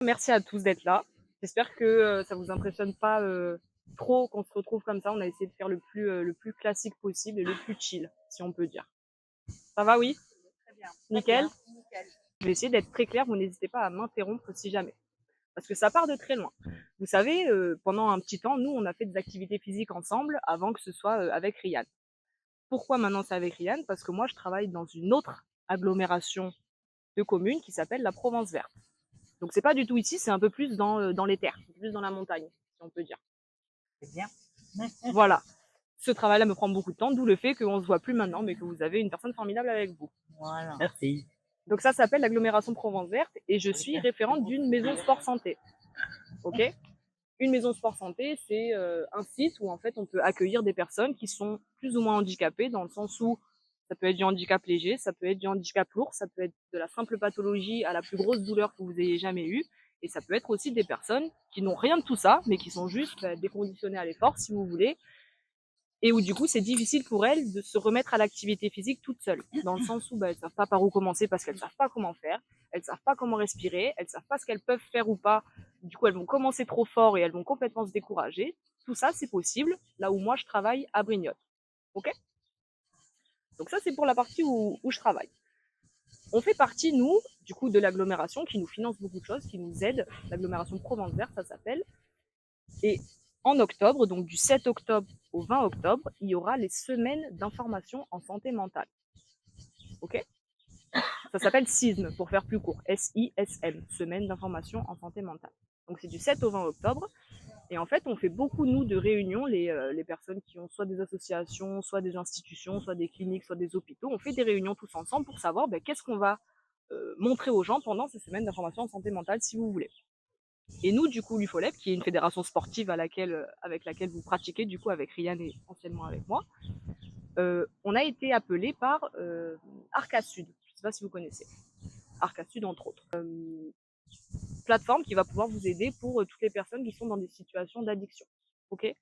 Merci à tous d'être là. J'espère que, ça vous impressionne pas, trop qu'on se retrouve comme ça. On a essayé de faire le plus classique possible et le plus chill, si on peut dire. Ça va, oui? Très bien, très Nickel? bien, nickel. Je vais essayer d'être très claire, vous n'hésitez pas à m'interrompre si jamais, parce que ça part de très loin. Vous savez, pendant un petit temps, nous, on a fait des activités physiques ensemble avant que ce soit, avec Ryan. Pourquoi maintenant c'est avec Ryan? Parce que moi, je travaille dans une autre agglomération de communes qui s'appelle la Provence verte. Donc c'est pas du tout ici, c'est un peu plus dans les terres, plus dans la montagne, si on peut dire. C'est bien. Voilà. Ce travail-là me prend beaucoup de temps, d'où le fait qu'on ne se voit plus maintenant, mais que vous avez une personne formidable avec vous. Voilà. Merci. Donc ça s'appelle l'agglomération Provence Verte et je suis référente d'une maison sport santé. Ok. Une maison sport santé, c'est un site où en fait on peut accueillir des personnes qui sont plus ou moins handicapées, dans le sens où ça peut être du handicap léger, ça peut être du handicap lourd, ça peut être de la simple pathologie à la plus grosse douleur que vous ayez jamais eue, et ça peut être aussi des personnes qui n'ont rien de tout ça, mais qui sont juste déconditionnées à l'effort, si vous voulez, et où du coup c'est difficile pour elles de se remettre à l'activité physique toutes seules, dans le sens où elles savent pas par où commencer parce qu'elles savent pas comment faire, elles savent pas comment respirer, elles savent pas ce qu'elles peuvent faire ou pas, du coup elles vont commencer trop fort et elles vont complètement se décourager. Tout ça c'est possible là où moi je travaille à Brignoles. Ok. Donc ça c'est pour la partie où je travaille. On fait partie, nous, du coup, de l'agglomération qui nous finance beaucoup de choses, qui nous aide. L'agglomération Provence Verte, ça s'appelle. Et en octobre, donc du 7 octobre au 20 octobre, il y aura les semaines d'information en santé mentale. Ok. Ça s'appelle SISM pour faire plus court. SISM, semaine d'information en santé mentale. Donc c'est du 7 au 20 octobre. Et en fait, on fait beaucoup, nous, de réunions, les personnes qui ont soit des associations, soit des institutions, soit des cliniques, soit des hôpitaux. On fait des réunions tous ensemble pour savoir qu'est-ce qu'on va montrer aux gens pendant ces semaines d'information en santé mentale, si vous voulez. Et nous, du coup, l'UFOLEP, qui est une fédération sportive avec laquelle vous pratiquez, du coup, avec Ryan et anciennement avec moi, on a été appelé par Arca Sud. Je ne sais pas si vous connaissez. Arca Sud, entre autres. Plateforme qui va pouvoir vous aider pour toutes les personnes qui sont dans des situations d'addiction, ok,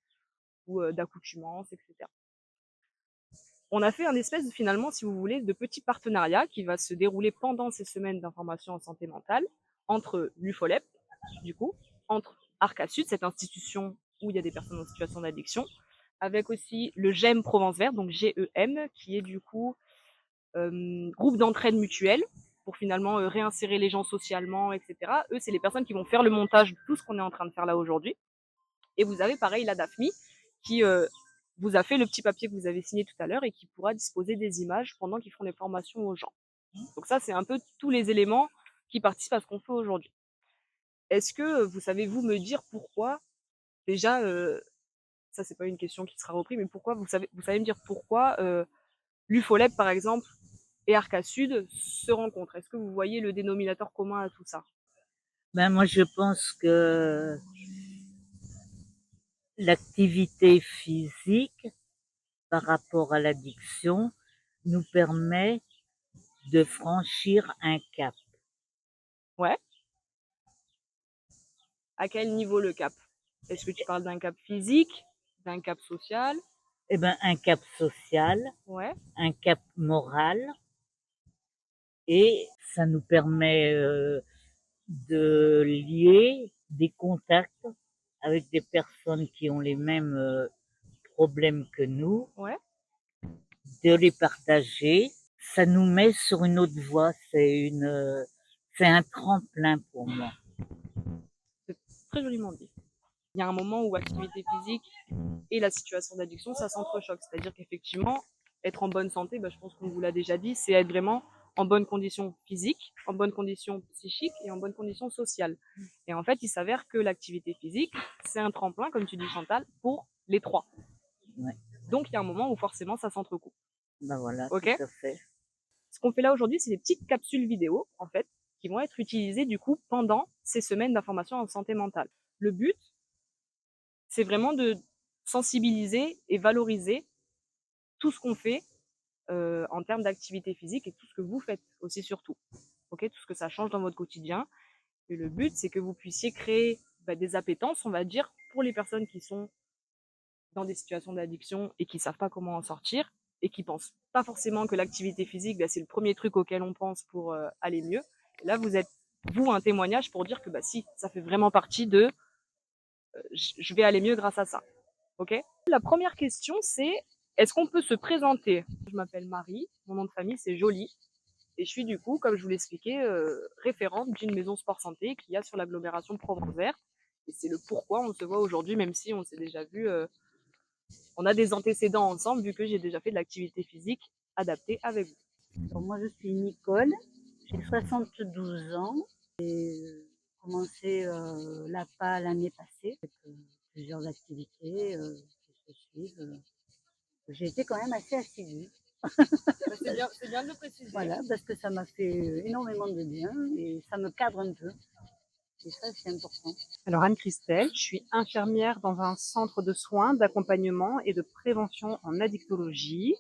ou d'accoutumance, etc. On a fait un espèce, finalement, si vous voulez, de petit partenariat qui va se dérouler pendant ces semaines d'information en santé mentale entre l'UFOLEP, du coup, entre Arca Sud, cette institution où il y a des personnes en situation d'addiction, avec aussi le GEM Provence Vert, donc GEM, qui est du coup groupe d'entraide mutuelle pour finalement réinsérer les gens socialement, etc. Eux, c'est les personnes qui vont faire le montage de tout ce qu'on est en train de faire là aujourd'hui. Et vous avez pareil la DAFMI qui vous a fait le petit papier que vous avez signé tout à l'heure et qui pourra disposer des images pendant qu'ils font les formations aux gens. Donc ça, c'est un peu tous les éléments qui participent à ce qu'on fait aujourd'hui. Est-ce que vous savez, vous, me dire pourquoi, déjà, ça c'est pas une question qui sera reprise, mais pourquoi, vous savez me dire pourquoi l'UFOLEP, par exemple, et Arca Sud se rencontrent? Est-ce que vous voyez le dénominateur commun à tout ça? Ben, moi, je pense que l'activité physique par rapport à l'addiction nous permet de franchir un cap. Ouais. À quel niveau le cap? Est-ce que tu parles d'un cap physique, d'un cap social? Eh ben, un cap social, Ouais. un cap moral, et ça nous permet de lier des contacts avec des personnes qui ont les mêmes problèmes que nous, Ouais. de les partager. Ça nous met sur une autre voie. C'est un tremplin pour moi. C'est très joliment dit. Il y a un moment où activité physique et la situation d'addiction, ça s'entrechoque. C'est-à-dire qu'effectivement, être en bonne santé, je pense qu'on vous l'a déjà dit, c'est être vraiment en bonne condition physique, en bonne condition psychique et en bonne condition sociale. Et en fait, il s'avère que l'activité physique, c'est un tremplin, comme tu dis Chantal, pour les trois. Ouais. Donc il y a un moment où forcément ça s'entrecoupe. Ben voilà, Ok. tout à fait. Ce qu'on fait là aujourd'hui, c'est des petites capsules vidéo, en fait, qui vont être utilisées du coup pendant ces semaines d'information en santé mentale. Le but, c'est vraiment de sensibiliser et valoriser tout ce qu'on fait en termes d'activité physique et tout ce que vous faites aussi surtout. Ok, tout ce que ça change dans votre quotidien. Et le but, c'est que vous puissiez créer des appétences, on va dire, pour les personnes qui sont dans des situations d'addiction et qui savent pas comment en sortir et qui pensent pas forcément que l'activité physique, c'est le premier truc auquel on pense pour aller mieux. Et là, vous êtes vous un témoignage pour dire que bah si, ça fait vraiment partie de je vais aller mieux grâce à ça. Ok? La première question, c'est est-ce qu'on peut se présenter? Je m'appelle Marie, mon nom de famille c'est Joly, et je suis du coup, comme je vous l'expliquais, référente d'une maison sport santé qu'il y a sur l'agglomération de Provence Verte. Et c'est le pourquoi on se voit aujourd'hui, même si on s'est déjà vu, on a des antécédents ensemble, vu que j'ai déjà fait de l'activité physique adaptée avec vous. Alors, moi, je suis Nicole, j'ai 72 ans. J'ai commencé l'APA l'année passée avec plusieurs activités qui se suivent. J'ai été quand même assez assidue. C'est bien de le préciser. Voilà, parce que ça m'a fait énormément de bien et ça me cadre un peu. Et ça, c'est important. Alors Anne-Christelle, je suis infirmière dans un centre de soins, d'accompagnement et de prévention en addictologie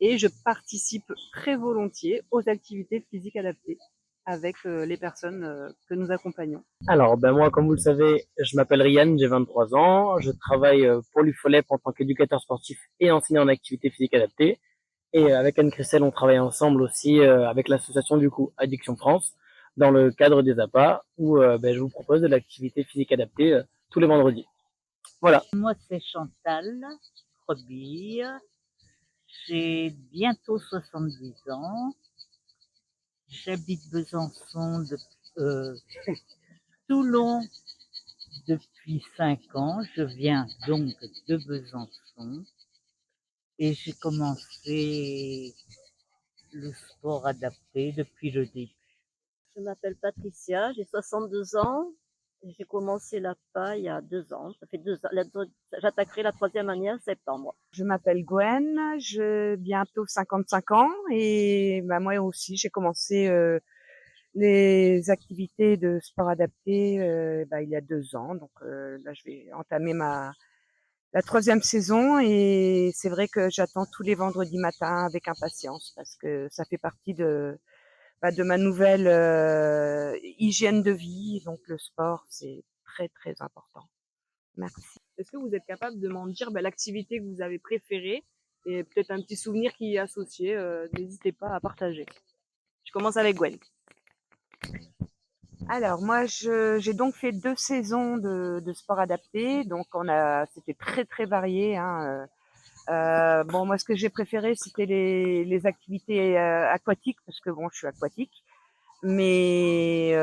et je participe très volontiers aux activités physiques adaptées avec les personnes que nous accompagnons. Alors, ben moi, comme vous le savez, je m'appelle Ryan, j'ai 23 ans. Je travaille pour l'UFOLEP en tant qu'éducateur sportif et enseignant en activité physique adaptée. Et avec Anne-Christelle, on travaille ensemble aussi avec l'association du coup Addiction France dans le cadre des APA où je vous propose de l'activité physique adaptée tous les vendredis. Voilà. Moi, c'est Chantal Rebille. J'ai bientôt 70 ans. J'habite Besançon, Toulon depuis 5 ans. Je viens donc de Besançon et j'ai commencé le sport adapté depuis le début. Je m'appelle Patricia, j'ai 62 ans. J'ai commencé l'APA il y a 2 ans. Ça fait 2 ans. J'attaquerai la 3e année en septembre. Je m'appelle Gwen, j'ai bientôt 55 ans et bah, moi aussi j'ai commencé les activités de sport adapté il y a 2 ans. Donc là je vais entamer la 3e saison et c'est vrai que j'attends tous les vendredis matins avec impatience parce que ça fait partie de ma nouvelle hygiène de vie. Donc le sport, c'est très très important. Merci. Est-ce que vous êtes capable de m'en dire l'activité que vous avez préférée et peut-être un petit souvenir qui y est associé? N'hésitez pas à partager. Je commence avec Gwen. Alors moi, j'ai donc fait 2 saisons de sport adapté, donc c'était très très varié. Hein. Bon, moi, ce que j'ai préféré, c'était les activités aquatiques, parce que bon, je suis aquatique. Mais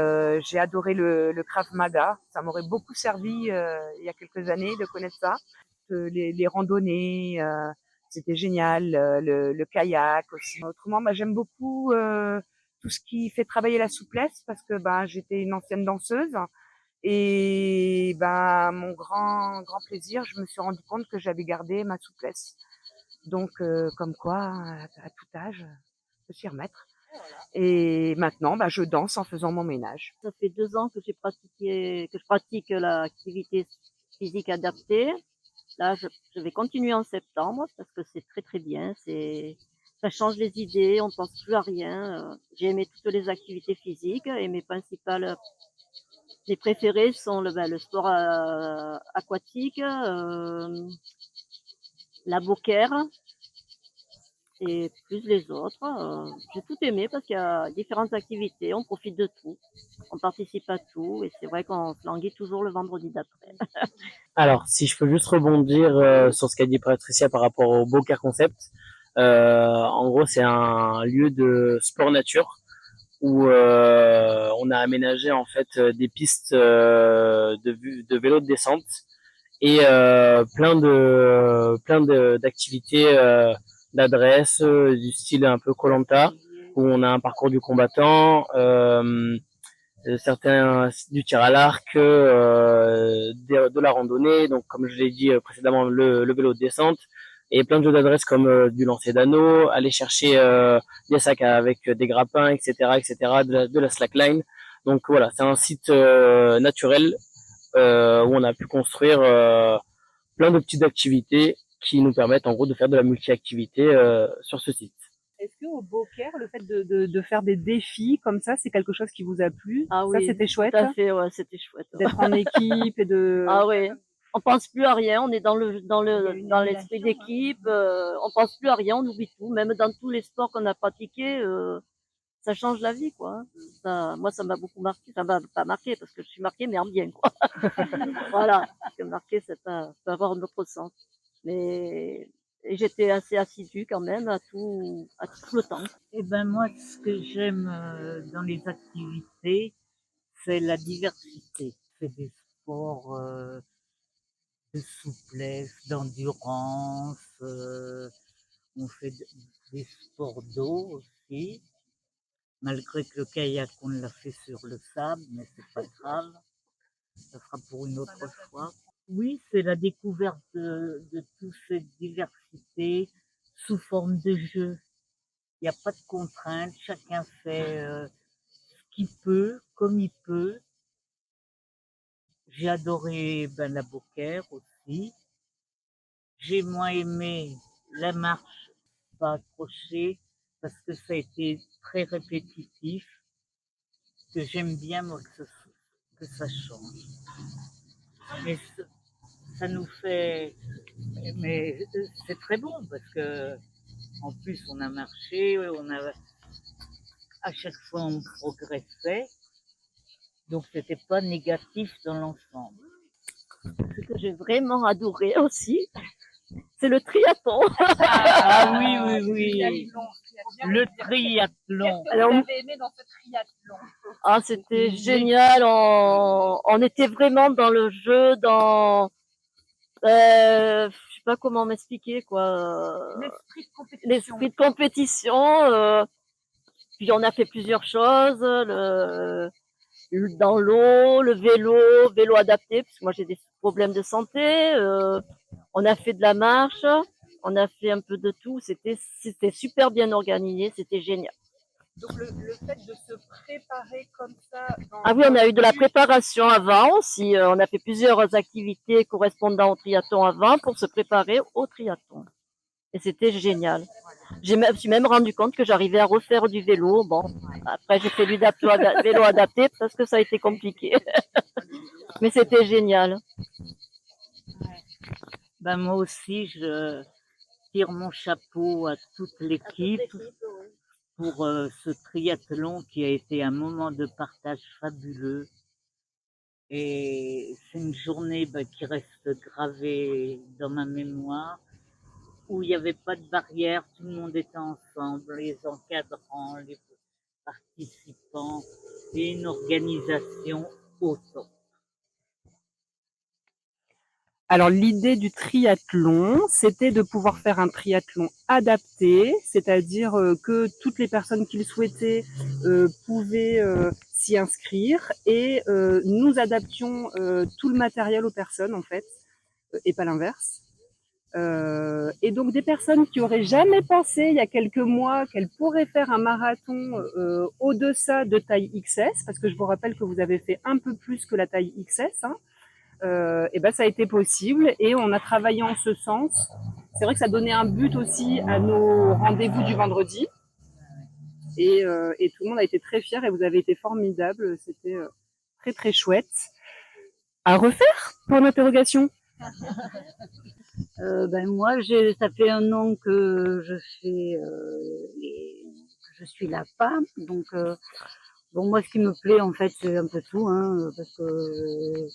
j'ai adoré le Krav Maga. Ça m'aurait beaucoup servi il y a quelques années de connaître ça. Les randonnées, c'était génial. Le kayak aussi. Autrement, j'aime beaucoup tout ce qui fait travailler la souplesse parce que j'étais une ancienne danseuse. Et mon grand plaisir, je me suis rendu compte que j'avais gardé ma souplesse. Donc, comme quoi, à tout âge, on peut s'y remettre. Et maintenant, je danse en faisant mon ménage. Ça fait 2 ans que je pratique l'activité physique adaptée. Là, je vais continuer en septembre parce que c'est très très bien. Ça change les idées, on pense plus à rien. J'ai aimé toutes les activités physiques et mes préférés sont le sport aquatique, la bocaire et plus les autres. J'ai tout aimé parce qu'il y a différentes activités, on profite de tout, on participe à tout et c'est vrai qu'on se languit toujours le vendredi d'après. Alors, si je peux juste rebondir sur ce qu'a dit Patricia par rapport au Boca Concept. En gros, c'est un lieu de sport nature où on a aménagé en fait des pistes de vélo de descente et plein d'activités d'adresse du style un peu koh où on a un parcours du combattant, certains du tir à l'arc, de la randonnée, donc comme je l'ai dit précédemment le vélo de descente et plein de jeux d'adresse comme du lancer d'anneaux, aller chercher des sacs avec des grappins, etc., de la slackline. Donc voilà, c'est un site naturel où on a pu construire plein de petites activités qui nous permettent en gros de faire de la multi-activité sur ce site. Est-ce que au Beaucaire, le fait de faire des défis comme ça, c'est quelque chose qui vous a plu? Ah Ça, oui, c'était chouette. tout à fait, ouais, c'était chouette. D'être en équipe et de. Ah oui, on pense plus à rien, on est dans l'esprit d'équipe, on pense plus à rien, on oublie tout, même dans tous les sports qu'on a pratiqués, ça change la vie, quoi, hein. Moi, ça m'a beaucoup marqué. Ça m'a pas marqué parce que je suis marquée, mais en bien, quoi. Voilà, parce que marqué, c'est pas peut avoir un autre sens. Mais et j'étais assez assidue quand même à tout le temps. Eh ben moi, ce que j'aime dans les activités, c'est la diversité. C'est des sports de souplesse, d'endurance. On fait des sports d'eau aussi, malgré que le kayak, on l'a fait sur le sable, mais c'est pas grave. Ça sera pour une autre fois. Oui, c'est la découverte de toute cette diversité sous forme de jeu. Il n'y a pas de contraintes, chacun fait ce qu'il peut, comme il peut. J'ai adoré la Beaucaire aussi. J'ai moins aimé la marche pas accrochée parce que ça a été très répétitif, que j'aime bien moi que ça change. Mais ça nous fait, mais c'est très bon parce que en plus on a marché, à chaque fois on progressait, donc c'était pas négatif dans l'ensemble. Ce que j'ai vraiment adoré aussi, c'est le triathlon. Ah oui, oui, oui. Le triathlon. Alors, Vous avez aimé dans ce triathlon? ah, c'était génial. On était vraiment dans le jeu, je sais pas comment m'expliquer, quoi. L'esprit de compétition. L'esprit de compétition. Puis on a fait plusieurs choses. Dans l'eau, le vélo adapté, parce que moi j'ai des problèmes de santé. On a fait de la marche, on a fait un peu de tout. C'était super bien organisé, c'était génial. Donc le fait de se préparer comme ça. Ah oui, on a eu de la préparation avant aussi. On a fait plusieurs activités correspondant au triathlon avant pour se préparer au triathlon. Et c'était génial. Je me suis même rendu compte que j'arrivais à refaire du vélo. Bon, après j'ai fait du vélo adapté parce que ça a été compliqué. Mais c'était génial. Ben moi aussi, je tire mon chapeau à toute l'équipe pour ce triathlon qui a été un moment de partage fabuleux. Et c'est une journée qui reste gravée dans ma mémoire, où il n'y avait pas de barrière, tout le monde était ensemble, les encadrants, les participants, et une organisation au top. Alors l'idée du triathlon, c'était de pouvoir faire un triathlon adapté, c'est-à-dire que toutes les personnes qui le souhaitaient pouvaient s'y inscrire et nous adaptions tout le matériel aux personnes en fait, et pas l'inverse. Et donc des personnes qui auraient jamais pensé il y a quelques mois qu'elles pourraient faire un marathon au-deçà de taille XS, parce que je vous rappelle que vous avez fait un peu plus que la taille XS, hein. Et ben ça a été possible et on a travaillé en ce sens. C'est vrai que ça donnait un but aussi à nos rendez-vous du vendredi et tout le monde a été très fier et vous avez été formidable. C'était très très chouette. À refaire pour l'interrogation. Moi, ça fait un an que je fais, que je suis l'APA. Donc, moi, ce qui me plaît, en fait, c'est un peu tout, hein, parce que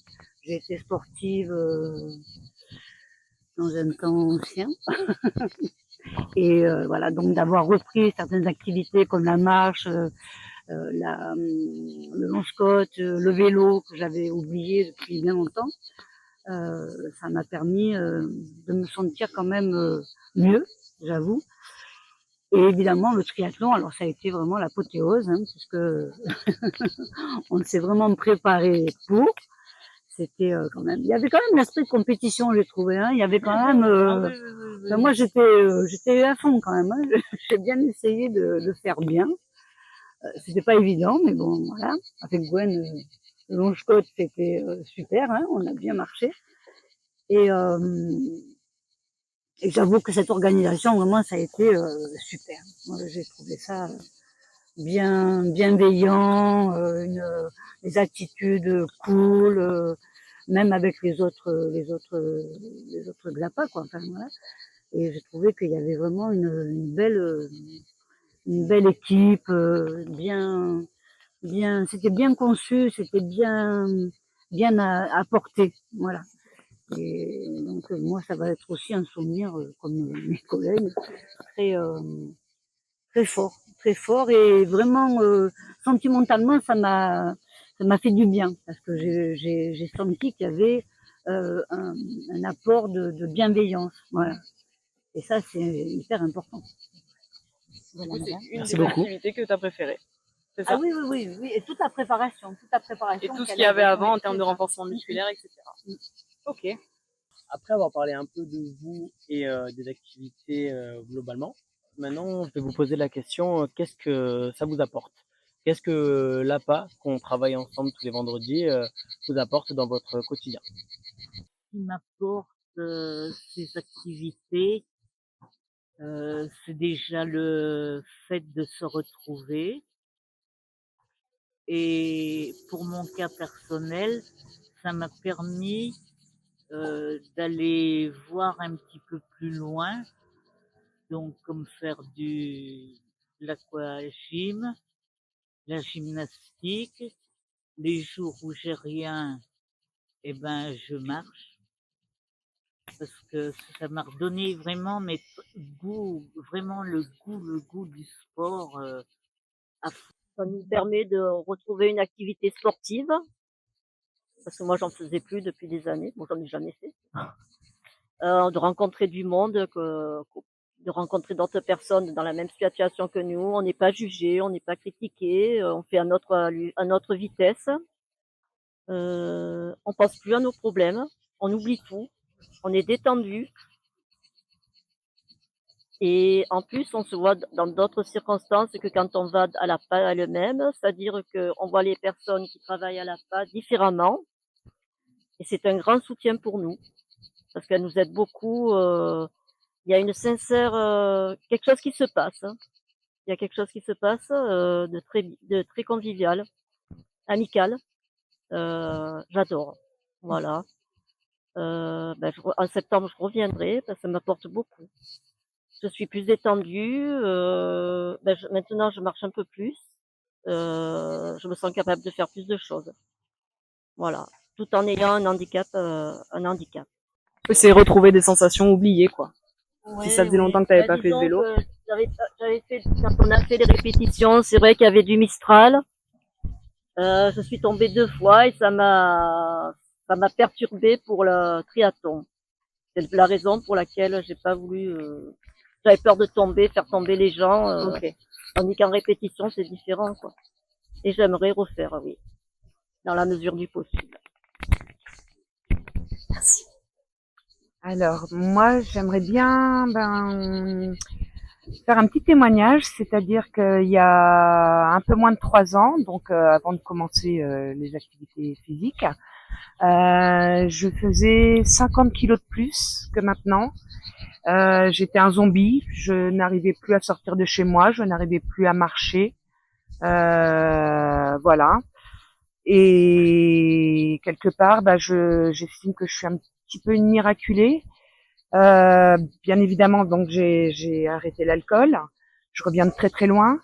j'ai été sportive dans un temps ancien. Et voilà, donc d'avoir repris certaines activités comme la marche, le longe-côte, le vélo que j'avais oublié depuis bien longtemps, ça m'a permis de me sentir quand même mieux, j'avoue. Et évidemment, le triathlon, alors ça a été vraiment l'apothéose, hein, puisque on s'est vraiment préparé pour. C'était quand même, il y avait quand même l'esprit de compétition, j'ai trouvé. Hein. Il y avait quand même. Moi, j'étais à fond quand même. Hein. J'ai bien essayé de faire bien. C'était pas évident, mais bon, voilà. Avec Gwen, le longe-côte, c'était super. Hein. On a bien marché. Et j'avoue que cette organisation, vraiment, ça a été super. Moi, j'ai trouvé ça bienveillant, des attitudes cool, même avec les autres GLAPA, quoi. Enfin, voilà. Et j'ai trouvé qu'il y avait vraiment une une belle équipe, c'était bien conçu, c'était bien apporté, voilà. Et donc moi, ça va être aussi un souvenir, comme mes collègues, très très fort et vraiment sentimentalement, ça m'a fait du bien parce que j'ai senti qu'il y avait un apport de bienveillance, voilà. Et ça, c'est hyper important. Du Voilà, coup, c'est madame. une Merci des beaucoup. activités que tu as préférées. C'est Ah ça? oui, oui, oui, oui, et toute la préparation Et tout ce qu'elle qu'il y avait avait avant en termes de c'est ça. renforcement musculaire, etc. Ok. Après avoir parlé un peu de vous et des activités globalement, maintenant je vais vous poser la question, qu'est-ce que ça vous apporte? Qu'est-ce que l'APA, qu'on travaille ensemble tous les vendredis, vous apporte dans votre quotidien? Qui m'apporte ces activités, c'est déjà le fait de se retrouver. Et pour mon cas personnel, ça m'a permis d'aller voir un petit peu plus loin, donc comme faire de l'aquagym, la gymnastique. Les jours où j'ai rien, eh ben je marche parce que ça m'a redonné vraiment vraiment le goût du sport à fond. Ça nous permet de retrouver une activité sportive, parce que moi j'en faisais plus depuis des années, bon j'en ai jamais fait. De rencontrer du monde, de rencontrer d'autres personnes dans la même situation que nous. On n'est pas jugé, on n'est pas critiqué, on fait à notre vitesse. On pense plus à nos problèmes, on oublie tout, on est détendu. Et en plus, on se voit dans d'autres circonstances que quand on va à la PA elle-même, c'est-à-dire qu'on voit les personnes qui travaillent à la PA différemment. Et c'est un grand soutien pour nous, parce qu'elle nous aide beaucoup. Il y a une sincère, quelque chose qui se passe, hein. Il y a quelque chose qui se passe de très convivial, amical. J'adore. Voilà. En septembre, je reviendrai parce que ça m'apporte beaucoup. Je suis plus détendue. Maintenant, je marche un peu plus. Je me sens capable de faire plus de choses. Voilà. Tout en ayant un handicap, un handicap. C'est retrouver des sensations oubliées, quoi. Si ça Ouais, faisait ouais. longtemps que tu n'avais pas fait de Disons vélo. que j'avais fait, quand on a fait les répétitions, c'est vrai qu'il y avait du Mistral. Je suis tombée 2 fois et ça m'a perturbée pour le triathlon. C'est la raison pour laquelle j'ai pas voulu, j'avais peur de tomber, faire tomber les gens, Ok. tandis qu'en répétition, c'est différent, quoi. Et j'aimerais refaire, oui, dans la mesure du possible. Alors, moi, j'aimerais bien faire un petit témoignage, c'est-à-dire qu'il y a un peu moins de 3 ans, donc avant de commencer les activités physiques, je faisais 50 kilos de plus que maintenant. J'étais un zombie, je n'arrivais plus à sortir de chez moi, je n'arrivais plus à marcher. Voilà. Et quelque part, j'estime que je suis un petit peu une miraculée. Bien évidemment, donc j'ai arrêté l'alcool. Je reviens de très très loin.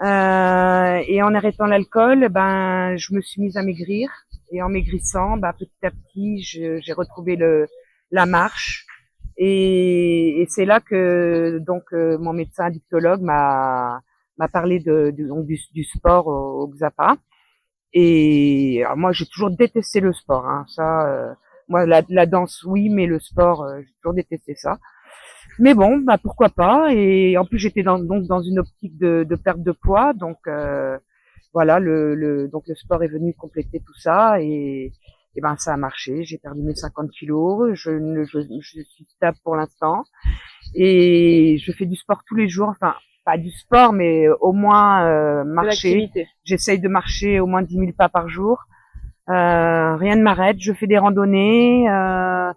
Et en arrêtant l'alcool, je me suis mise à maigrir. Et en maigrissant, petit à petit, j'ai retrouvé la marche. Et c'est là que donc mon médecin addictologue m'a parlé donc du sport au Xapa. Et alors moi, j'ai toujours détesté le sport. Hein. Ça, moi, la danse, oui, mais le sport, j'ai toujours détesté ça. Mais bon, pourquoi pas. Et en plus, j'étais donc dans une optique de perte de poids. Donc voilà, donc le sport est venu compléter tout ça. Et ça a marché. J'ai perdu mes 50 kilos. Je suis stable pour l'instant. Et je fais du sport tous les jours. Enfin, pas du sport, mais au moins marcher. J'essaye de marcher au moins 10 000 pas par jour. Rien ne m'arrête. Je fais des randonnées. À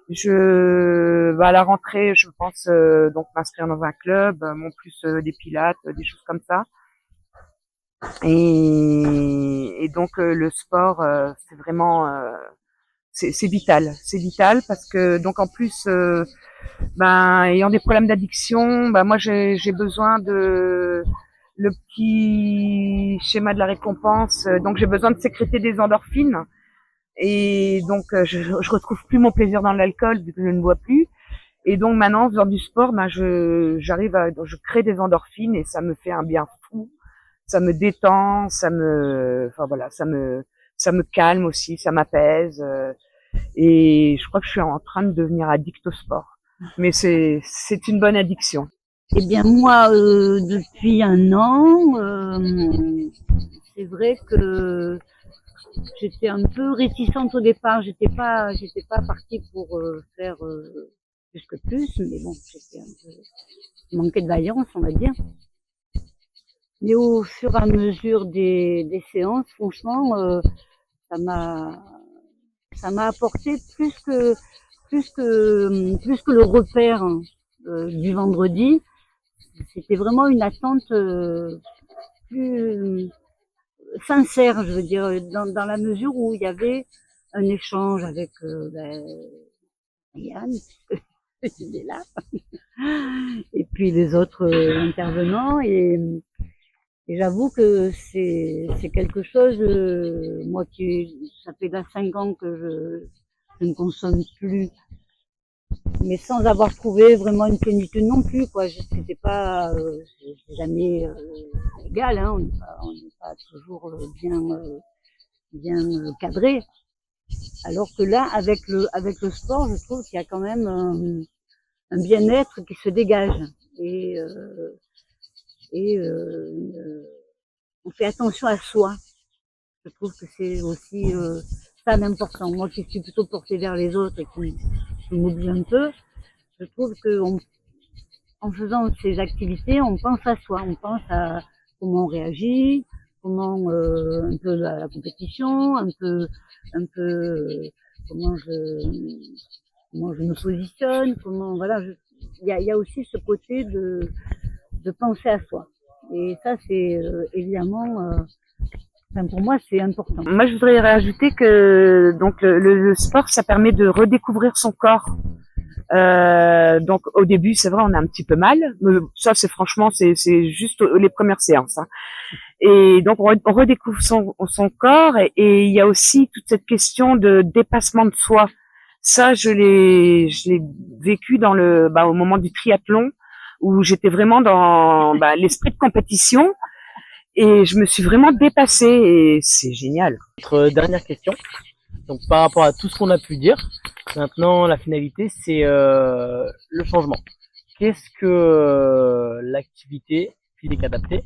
la rentrée, je pense donc m'inscrire dans un club, mon plus des pilates, des choses comme ça. Et donc le sport, c'est vraiment c'est vital. C'est vital parce que donc en plus, ayant des problèmes d'addiction, moi j'ai besoin de le petit schéma de la récompense. Donc j'ai besoin de sécréter des endorphines et donc je retrouve plus mon plaisir dans l'alcool vu que je ne bois plus. Et donc maintenant, en faisant du sport, je crée des endorphines et ça me fait un bien fou. Ça me détend, ça me calme aussi, ça m'apaise. Et je crois que je suis en train de devenir addict au sport. Mais c'est une bonne addiction. Eh bien moi, depuis un an, c'est vrai que j'étais un peu réticente au départ. J'étais pas partie pour faire plus que plus, mais bon, j'étais un peu manqué de vaillance, on va dire. Mais au fur et à mesure des séances, franchement, ça m'a apporté plus que le repère du vendredi. C'était vraiment une attente plus sincère, je veux dire, dans la mesure où il y avait un échange avec Yann, il est là, et puis les autres intervenants, et j'avoue que c'est quelque chose, moi ça fait 5 ans que je ne consomme plus, mais sans avoir trouvé vraiment une plénitude non plus, quoi. C'était pas, c'est jamais égal, hein. On n'est pas toujours bien cadré. Alors que là, avec le sport, je trouve qu'il y a quand même un bien-être qui se dégage et on fait attention à soi. Je trouve que c'est aussi ça l'important. Moi qui suis plutôt portée vers les autres et qui m'oublie un peu, je trouve que en faisant ces activités, on pense à soi, on pense à comment on réagit, comment un peu la compétition, un peu comment je me positionne, comment voilà. Il y a aussi ce côté de penser à soi. Et ça, c'est évidemment, pour moi, c'est important. Moi, je voudrais rajouter que donc le sport, ça permet de redécouvrir son corps. Donc au début, c'est vrai, on a un petit peu mal. Mais ça, c'est juste les premières séances. Hein. Et donc on redécouvre son corps et il y a aussi toute cette question de dépassement de soi. Ça, je l'ai vécu au moment du triathlon où j'étais vraiment dans l'esprit de compétition et je me suis vraiment dépassée et c'est génial. Notre dernière question. Donc par rapport à tout ce qu'on a pu dire, maintenant la finalité c'est le changement. Qu'est-ce que l'activité physique adaptée,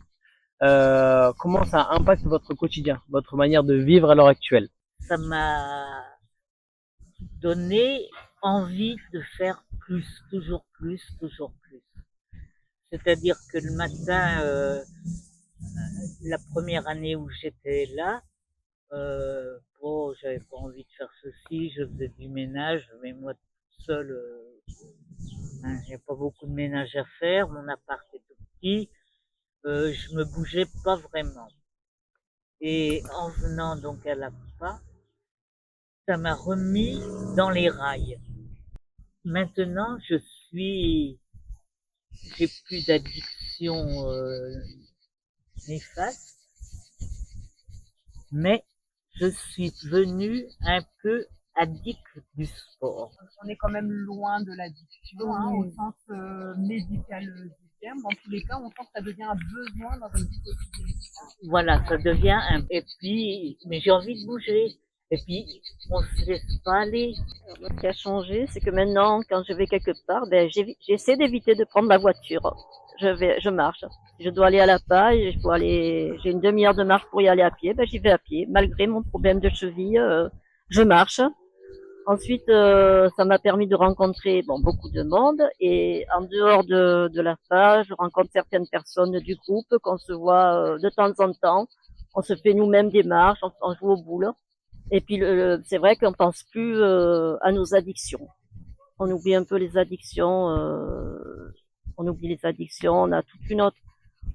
comment ça impacte votre quotidien, votre manière de vivre à l'heure actuelle? Ça m'a donné envie de faire plus, toujours plus, toujours plus. C'est-à-dire que le matin, la première année où j'étais là, j'avais pas envie de faire ceci, je faisais du ménage, mais moi toute seule, j'ai pas beaucoup de ménage à faire, mon appart est tout petit, je me bougeais pas vraiment. Et en venant donc à l'APA, ça m'a remis dans les rails. Maintenant, j'ai plus d'addiction néfaste, mais je suis devenue un peu addict du sport. On est quand même loin de l'addiction, hein, au sens médical du terme. Dans tous les cas, on sent que ça devient un besoin dans une vie quotidienne. Voilà, ça devient mais j'ai envie de bouger. Et puis, on se laisse pas aller. Alors, ce qui a changé, c'est que maintenant, quand je vais quelque part, j'essaie d'éviter de prendre la voiture. Je marche. Si je dois aller à la paille, j'ai une demi-heure de marche pour y aller à pied, j'y vais à pied. Malgré mon problème de cheville, je marche. Ensuite, ça m'a permis de rencontrer beaucoup de monde et en dehors de la page, je rencontre certaines personnes du groupe qu'on se voit de temps en temps. On se fait nous-mêmes des marches, on joue au boule. Et puis c'est vrai qu'on pense plus à nos addictions. On oublie un peu les addictions. On oublie les addictions. On a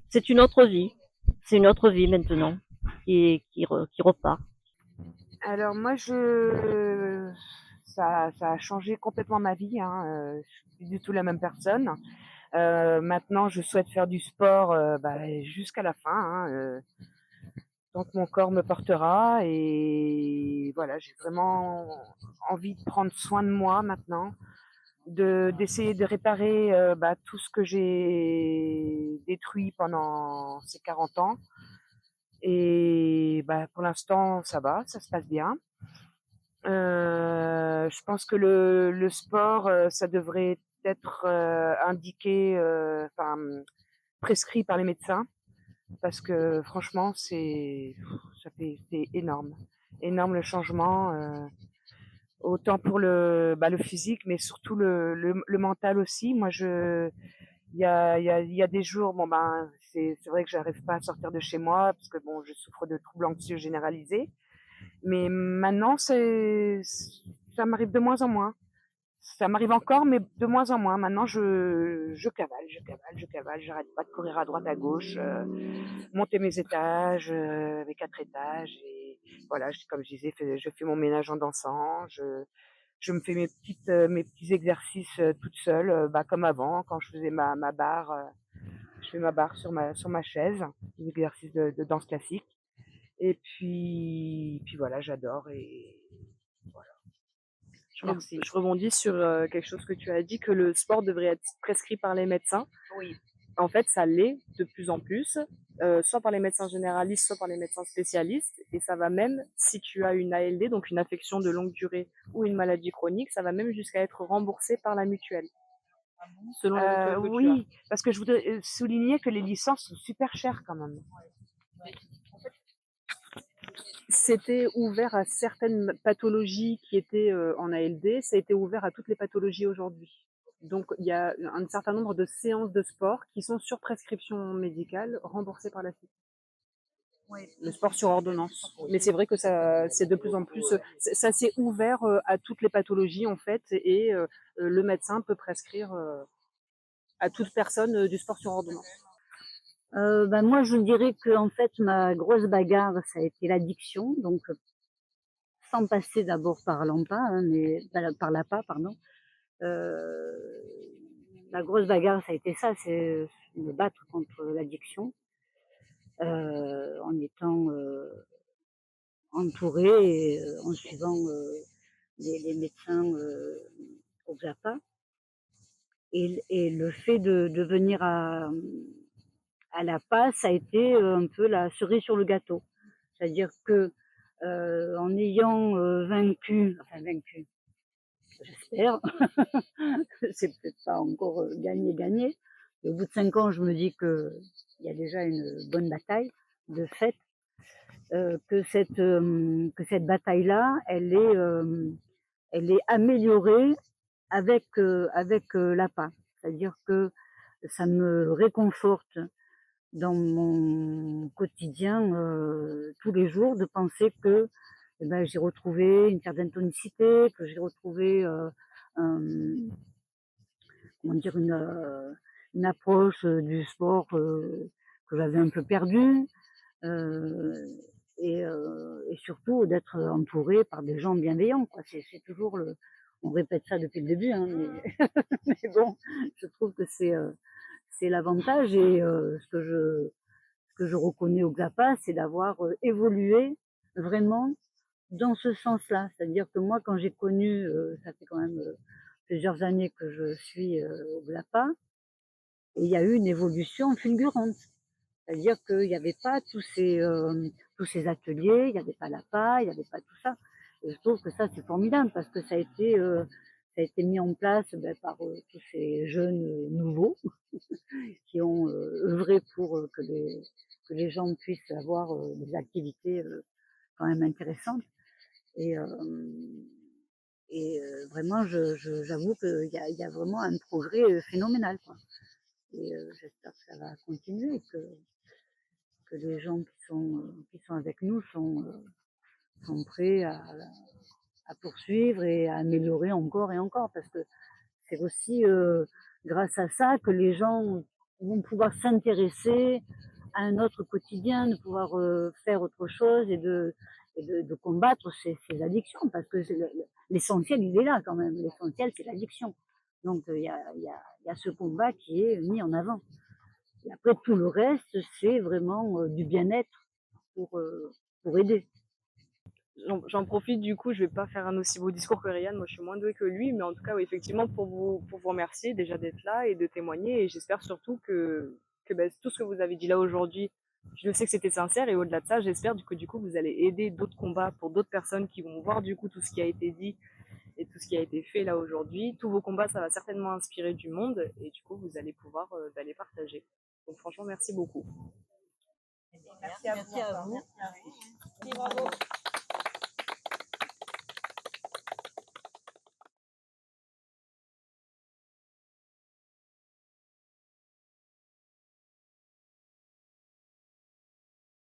c'est une autre vie. C'est une autre vie maintenant qui repart. Alors moi, je ça a changé complètement ma vie, hein, je suis plus du tout la même personne. Maintenant, je souhaite faire du sport, jusqu'à la fin, hein, tant que mon corps me portera et voilà, j'ai vraiment envie de prendre soin de moi maintenant, d'essayer de réparer, tout ce que j'ai détruit pendant ces 40 ans et pour l'instant, ça va, ça se passe bien. Je pense que le sport, ça devrait être, indiqué, prescrit par les médecins parce que franchement, c'est énorme. Énorme le changement, autant pour le physique, mais surtout le mental aussi. Moi, il y a des jours, c'est vrai que j'arrive pas à sortir de chez moi parce que bon, je souffre de troubles anxieux généralisés. Mais maintenant, ça m'arrive de moins en moins. Ça m'arrive encore, mais de moins en moins. Maintenant, je cavale. J'arrête pas de courir à droite, à gauche, monter mes étages, mes 4 étages. Et voilà, comme je disais, je fais mon ménage en dansant. Je me fais mes petits exercices toute seule, comme avant, quand je faisais ma barre. Je fais ma barre sur ma chaise, des exercices de danse classique. Et puis voilà, j'adore et voilà. Merci. Je rebondis sur quelque chose que tu as dit, que le sport devrait être prescrit par les médecins. Oui. En fait, ça l'est de plus en plus, soit par les médecins généralistes, soit par les médecins spécialistes. Et ça va même, si tu as une ALD, donc une affection de longue durée ou une maladie chronique, ça va même jusqu'à être remboursé par la mutuelle. Selon la mutuelle que tu as. Oui, parce que je voudrais souligner que les licences sont super chères quand même. C'était ouvert à certaines pathologies qui étaient en ALD, ça a été ouvert à toutes les pathologies aujourd'hui. Donc il y a un certain nombre de séances de sport qui sont sur prescription médicale remboursées par la Sécu. Le sport sur ordonnance. Mais c'est vrai que ça, c'est de plus en plus, ça s'est ouvert à toutes les pathologies en fait, et le médecin peut prescrire à toute personne du sport sur ordonnance. Moi, je dirais que en fait, ma grosse bagarre, ça a été l'addiction. Donc, sans passer d'abord par l'AMPA, hein, mais par l'APA, pardon. La grosse bagarre, ça a été ça, c'est me battre contre l'addiction, en étant entourée et en suivant les médecins au GAPA. Et le fait de venir à l'APA, ça a été un peu la cerise sur le gâteau. C'est-à-dire que en ayant vaincu, j'espère, c'est peut-être pas encore gagné. Et au bout de 5 ans, je me dis que il y a déjà une bonne bataille de fait, que cette bataille-là, elle est améliorée avec l'APA. C'est-à-dire que ça me réconforte dans mon quotidien tous les jours de penser que j'ai retrouvé une certaine tonicité, que j'ai retrouvé une approche du sport que j'avais un peu perdue, et surtout d'être entourée par des gens bienveillants, quoi. C'est toujours on répète ça depuis le début, hein, mais, mais bon, je trouve que c'est l'avantage et ce que je reconnais au GAPA, c'est d'avoir évolué vraiment dans ce sens-là. C'est-à-dire que moi, quand j'ai connu, ça fait quand même plusieurs années que je suis au GAPA, et il y a eu une évolution fulgurante. C'est-à-dire qu'il n'y avait pas tous ces ateliers, il n'y avait pas l'APA, il n'y avait pas tout ça. Et je trouve que ça, c'est formidable parce que ça a été mis en place par tous ces jeunes nouveaux qui ont œuvré pour que les gens puissent avoir des activités quand même intéressantes. Et vraiment, j'avoue qu'il y a vraiment un progrès phénoménal, quoi. Et j'espère que ça va continuer et que les gens qui sont avec nous sont prêts à poursuivre et à améliorer encore et encore, parce que c'est aussi grâce à ça que les gens vont pouvoir s'intéresser à un autre quotidien, de pouvoir faire autre chose et de combattre ces addictions, parce que l'essentiel, il est là quand même. L'essentiel, c'est l'addiction. Donc, il y a ce combat qui est mis en avant. Et après, tout le reste, c'est vraiment du bien-être pour aider. J'en profite du coup, je vais pas faire un aussi beau discours que Ryan, moi je suis moins douée que lui, mais en tout cas, oui, effectivement, pour vous remercier déjà d'être là et de témoigner, et j'espère surtout que tout ce que vous avez dit là aujourd'hui, je sais que c'était sincère, et au-delà de ça, j'espère que du coup, vous allez aider d'autres combats pour d'autres personnes qui vont voir du coup tout ce qui a été dit et tout ce qui a été fait là aujourd'hui. Tous vos combats, ça va certainement inspirer du monde, et du coup, vous allez pouvoir les partager. Donc franchement, merci beaucoup. Merci à vous. Bravo.